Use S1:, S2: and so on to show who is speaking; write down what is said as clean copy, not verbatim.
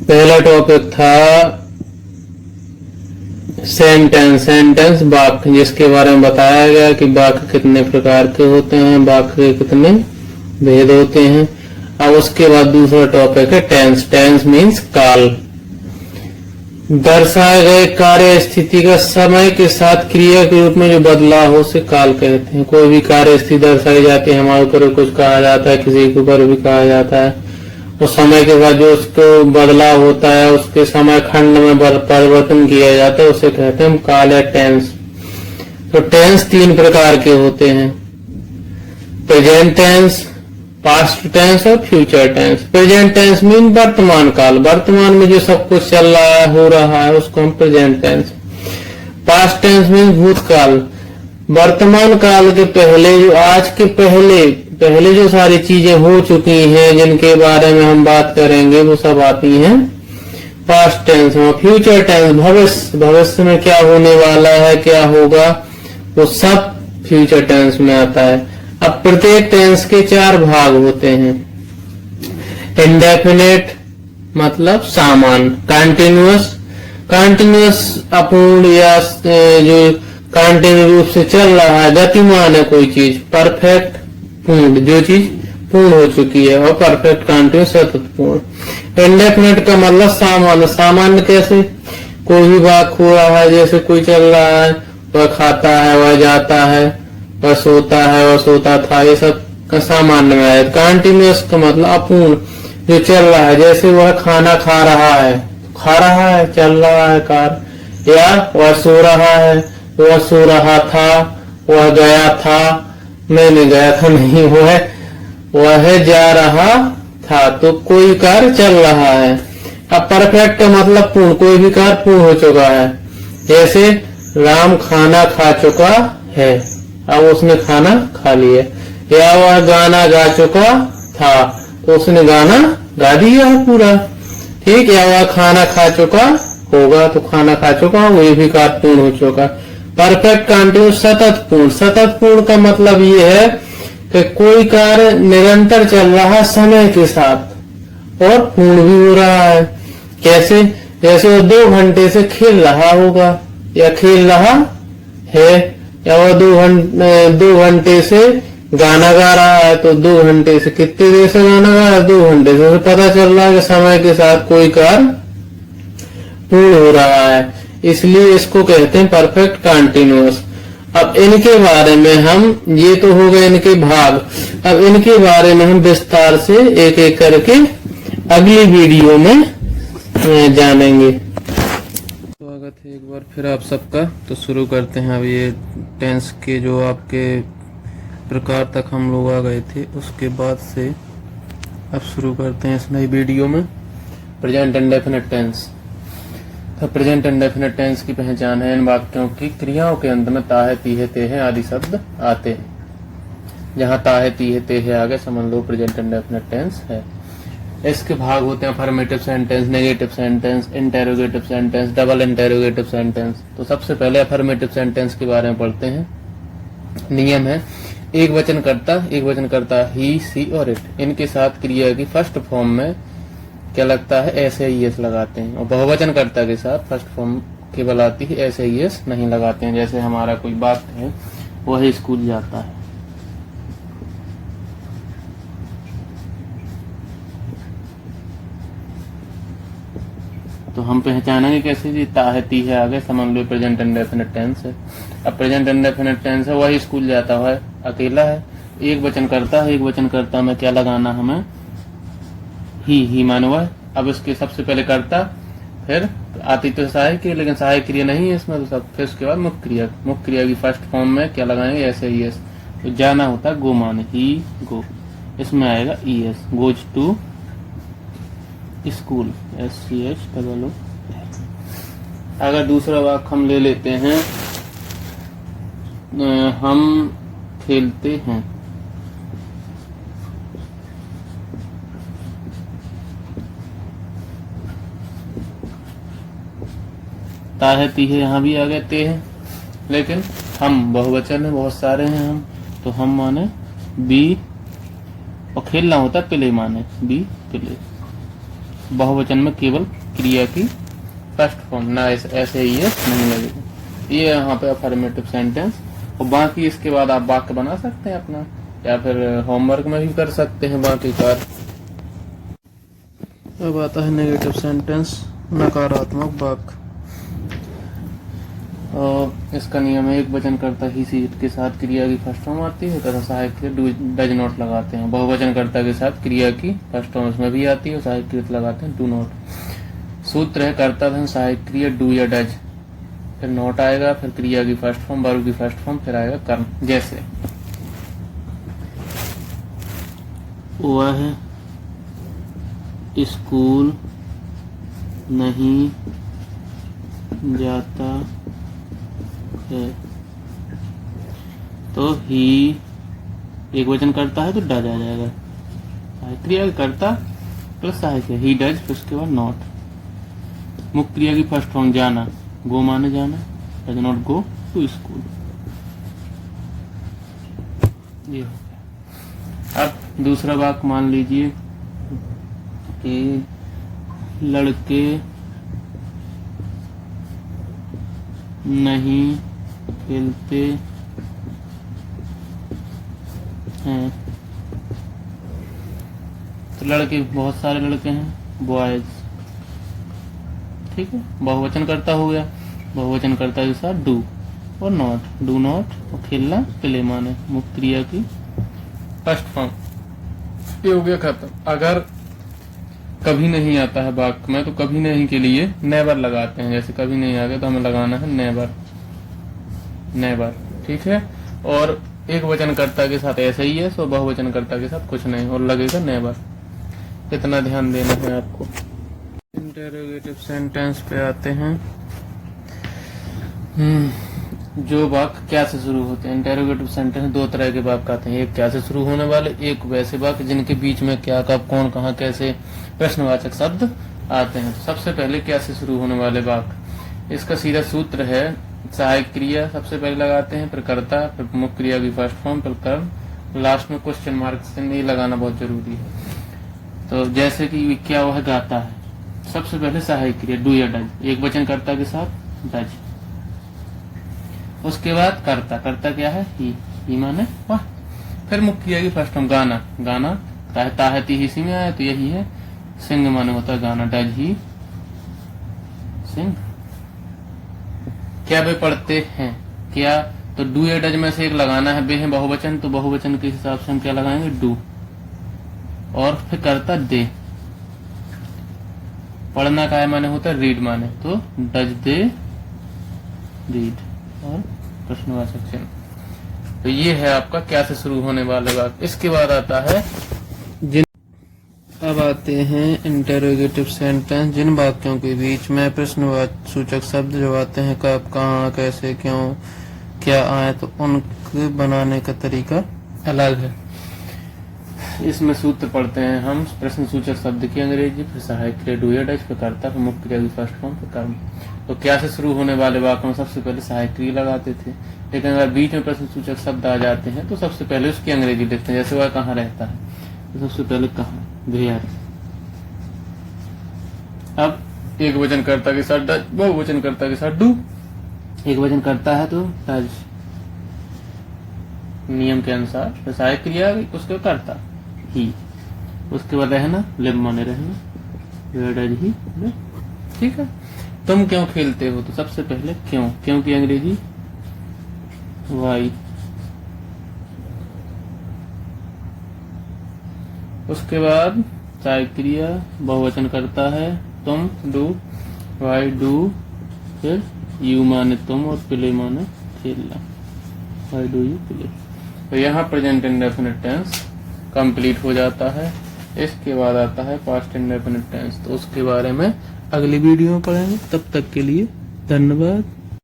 S1: पहला टॉपिक था sentence. Sentence वाक्य, जिसके बारे में बताया गया कि वाक्य कितने प्रकार के होते हैं, वाक्य के कितने भेद होते हैं। अब उसके बाद दूसरा टॉपिक है टेंस। टेंस मीन्स काल। दर्शाए गए कार्य स्थिति का समय के साथ क्रिया के रूप में जो बदलाव हो उसे काल कहते हैं। कोई भी कार्य स्थिति दर्शाई जाती है, हमारे ऊपर कुछ कहा जाता है, किसी के ऊपर भी कहा जाता है, उस समय के बाद जो उसको बदलाव होता है, उसके समय खंड में परिवर्तन किया जाता है, उसे कहते हैं काल या टेंस। तो टेंस तीन प्रकार के होते हैं, प्रेजेंट टेंस, पास्ट टेंस और future tense. Present tense mean वर्तमान काल, वर्तमान में जो सब कुछ चल रहा है, हो रहा है, उसको हम present tense. Past tense mean भूतकाल, वर्तमान काल के पहले, जो आज के पहले जो सारी चीजें हो चुकी हैं, जिनके बारे में हम बात करेंगे, वो सब आती हैं पास्ट टेंस में। फ्यूचर टेंस भविष्य में क्या होने वाला है, क्या होगा, वो सब फ्यूचर टेंस में आता है। अब प्रत्येक टेंस के चार भाग होते हैं। इंडेफिनेट मतलब सामान्य, कंटिन्यूअस अपूर्ण या जो कंटिन्यू रूप से चल रहा है, गतिमान है कोई चीज। परफेक्ट पूर्ण, जो चीज पूर्ण हो चुकी है, और परफेक्ट कंटिन्यू सतत पूर्ण। इंडेफिनेट का मतलब सामान्य। सामान्य कैसे, कोई भी वाक्य हो रहा है, जैसे कोई चल रहा है, वह खाता है, वह जाता है, वह सोता है, वह सोता था, ये सब सामान्य में है। कंटिन्यूअस का मतलब अपूर्ण, जो चल रहा है, जैसे वह खाना खा रहा है, चल रहा है कार, या वह सो रहा है, वह सो रहा था, वह गया था, मैंने गया था, नहीं, वह जा रहा था। तो कोई कार्य चल रहा है। अब परफेक्ट का मतलब पूर्ण, कोई भी कार्य पूर्ण हो चुका है, जैसे राम खाना खा चुका है, अब उसने खाना खा लिया। या वह गाना गा चुका था, तो उसने गाना गा दिया है पूरा, ठीक। या वह खाना खा चुका होगा, तो खाना खा चुका, वो भी कार्य पूर्ण हो चुका। परफेक्ट कंटिन्यू सतत पूर्ण। सतत पूर्ण का मतलब ये है कि कोई कार्य निरंतर चल रहा है समय के साथ और पूर्ण भी हो रहा है। कैसे, जैसे वो 2 घंटे से खेल रहा होगा, या खेल रहा है, या वह 2 घंटे से गाना गा रहा है, तो 2 घंटे से कितने देर से गाना गा रहा है, 2 घंटे से। तो पता चल रहा है कि समय के साथ कोई कार्य पूर्ण हो रहा है, इसलिए इसको कहते हैं परफेक्ट कंटिन्यूअस। अब इनके बारे में हम, ये तो हो गए इनके भाग, अब इनके बारे में हम विस्तार से एक एक करके अगली वीडियो में जानेंगे। स्वागत है एक बार फिर आप सबका। तो शुरू करते हैं। अब ये टेंस के जो आपके प्रकार तक हम लोग आ गए थे, उसके बाद से अब शुरू करते हैं इस नई वीडियो में प्रेजेंट इंडेफिनिट टेंस। तो प्रेजेंट इंडेफिनिट टेंस की पहचान है, इन वाक्यों की क्रियाओं के अंत में ताहे तीहे तेहे आदि शब्द आते हैं। जहाँ ताहे तीहे तेहे आगे समझ लो प्रेजेंट इंडेफिनिट टेंस है। इसके भाग होते हैं affirmative sentence, negative sentence, interrogative sentence, double interrogative sentence. तो सबसे पहले अफर्मेटिव सेंटेंस के बारे में पढ़ते हैं। नियम है, एक वचन करता ही, सी और इट, इनके साथ क्रिया की फर्स्ट फॉर्म में क्या लगता है, ऐसे ही एस लगाते हैं। और बहुवचन कर्ता के साथ फर्स्ट फॉर्म केवल आती है, ऐसे ही एस नहीं लगाते हैं। जैसे हमारा कोई वाक्य है, वह स्कूल जाता है, तो हम पहचानेंगे कैसे जी, ताहे तीहे आगे समझ लो प्रेजेंट इंडेफिनिट टेंस है। अब प्रेजेंट इंडेफिनिट टेंस है, वही स्कूल जाता है, अकेला है, एक वचन करता में क्या लगाना हमें, ही मानो है। अब इसके सबसे पहले करता, फिर आती तो सहायक क्रिया, लेकिन सहायक क्रिया नहीं है इसमें, तो सब फिर उसके बाद मुख्य क्रिया की फर्स्ट फॉर्म में क्या लगाएंगे, ऐसे ही एस। तो जाना होता है गो माने, ही गो, इसमें आएगा E S, goes to school, SCH। अगर दूसरा वाक्य हम ले लेते हैं, हम खेलते हैं, ताहे तीहे यहाँ भी आ गए ते हैं, लेकिन हम बहुवचन है, बहुत सारे हैं हम, तो हम माने बी, और खेलना होता है पिले माने, बी पिले। बहुवचन में केवल क्रिया की फर्स्ट फॉर्म, ना ऐसे ही है नहीं लगेगा। ये यहाँ पे अफर्मेटिव सेंटेंस। और बाकी इसके बाद आप वाक्य बना सकते हैं अपना, या फिर होमवर्क में भी कर सकते हैं बाकी कार्य। अब आता है नेगेटिव सेंटेंस, नकारात्मक वाक्य। और इसका नियम है, एक वचनकर्ता ही सी के साथ क्रिया की फर्स्ट फॉर्म आती है तथा सहायक क्रिया डज नॉट लगाते हैं। बहुवचनकर्ता के साथ क्रिया की फर्स्ट फॉर्म इसमें भी आती है और सहायक क्रिया लगाते हैं डू नॉट। सूत्र है कर्ता धन सहायक क्रिया डू या डज, फिर नॉट आएगा, फिर क्रिया की फर्स्ट फॉर्म, वर्ब की फर्स्ट फॉर्म, फिर आएगा कर्म। जैसे वह स्कूल नहीं जाता है, तो ही एक वचन करता है तो डज आ जाएगा, क्रिया करता प्लस सहायक है, ही डज, फिर उसके बाद नॉट। मुख्य क्रिया की फर्स्ट फॉर्म जाना, गो माने जाना, does not go to school. ये हो गया। अब दूसरा वाक्य मान लीजिए कि लड़के नहीं खेलते हैं, तो लड़के बहुत सारे लड़के हैं, बॉयज, ठीक है। बहुवचन करता हो गया, बहुवचन करता के साथ डू और नॉट, डू नॉट, और खेलना प्ले माने, मुख्य क्रिया की फर्स्ट फॉर्म। ये हो गया खत्म। अगर कभी नहीं आता है वाक्य में तो कभी नहीं के लिए नेवर लगाते हैं। जैसे कभी नहीं आ गया तो हमें लगाना है नेवर, नेवर, ठीक है। और एक वचनकर्ता के साथ ऐसा ही है, सो बहुवचनकर्ता के साथ कुछ नहीं और लगेगा नेवर। इतना ध्यान देना है आपको। इंटेरोगेटिव सेंटेंस पे आते हैं। जो वाक्य क्या से शुरू होते हैं। इंटेरोगेटिव सेंटेंस दो तरह के वाक्य आते हैं, एक क्या से शुरू होने वाले, एक वैसे वाक्य जिनके बीच में क्या, कब, कौन, कहाँ, कैसे प्रश्नवाचक शब्द आते हैं। तो सबसे पहले क्या से शुरू होने वाले वाक्य, इसका सीधा सूत्र है सहायक क्रिया सबसे पहले लगाते हैं, फिर कर्ता, फिर मुख्य क्रिया की फर्स्ट फॉर्म, फिर कर्म, लास्ट में क्वेश्चन मार्क से नहीं लगाना बहुत जरूरी है। तो जैसे कि क्या वह गाता है, सबसे पहले सहायक क्रिया डू या डज, एक वचन कर्ता के साथ डज। उसके बाद कर्ता, कर्ता क्या है ही माने वाह। फिर मुख्य क्रिया की फर्स्ट फॉर्म गाना, गाना ताहता ती इसी में आया तो यही है। सिंग माने होता है गाना, डज ही सिंग। क्या वे पढ़ते हैं, क्या, तो डू या डज में से एक लगाना है, वे है बहुवचन, तो बहुवचन के हिसाब से हम क्या लगाएंगे डू, और फिर करता दे। पढ़ना का है माने होता है रीड माने, तो डज दे रीड, और प्रश्नवाचक चिन्ह। तो ये है आपका क्या से शुरू होने वाले वाक्य। इसके बाद आता है अब आते हैं इंटेरोगेटिव सेंटेंस, जिन वाक्यों के बीच में प्रश्नवाचक शब्द जो आते हैं, कब, कहाँ, कैसे, क्यों, क्या आए, तो उनके बनाने का तरीका अलग है। इसमें सूत्र पढ़ते हैं हम, प्रश्न सूचक शब्द की अंग्रेजी, फिर सहायक क्रिया डू या डज, फिर कर्ता, फिर मुख्य क्रिया की फर्स्ट फॉर्म, फिर कर्म। तो क्या से शुरू होने वाले वाक्यों में सबसे पहले सहायक क्रिया लगाते थे, लेकिन अगर बीच में प्रश्न सूचक शब्द आ जाते हैं तो सबसे पहले उसकी अंग्रेजी लिखते हैं। जैसे वह कहाँ रहता है, तो सबसे पहले कहाँ, वेयर। अब एक वचन कर्ता के साथ डज, बहुवचन कर्ता के साथ डू, एक वचन करता है तो डज नियम के अनुसार, फिर सहायक क्रिया उसके कर्ता ही, उसके बाद रहना, लिव माने रहना, वेयर डज ही लिव, ठीक है। तुम क्यों खेलते हो, तो सबसे पहले क्यों, क्यों की अंग्रेजी वाई। उसके बाद सहायक क्रिया बहुवचन करता है तुम, डू, वाई डू, फिर यू माने तुम और प्ले माने खेलना, वाई डू यू प्ले। तो यहाँ प्रेजेंट इंडेफिनिट टेंस कंप्लीट हो जाता है। इसके बाद आता है पास्ट इंडेफिनिट टेंस, तो उसके बारे में अगली वीडियो में पढ़ेंगे। तब तक के लिए धन्यवाद।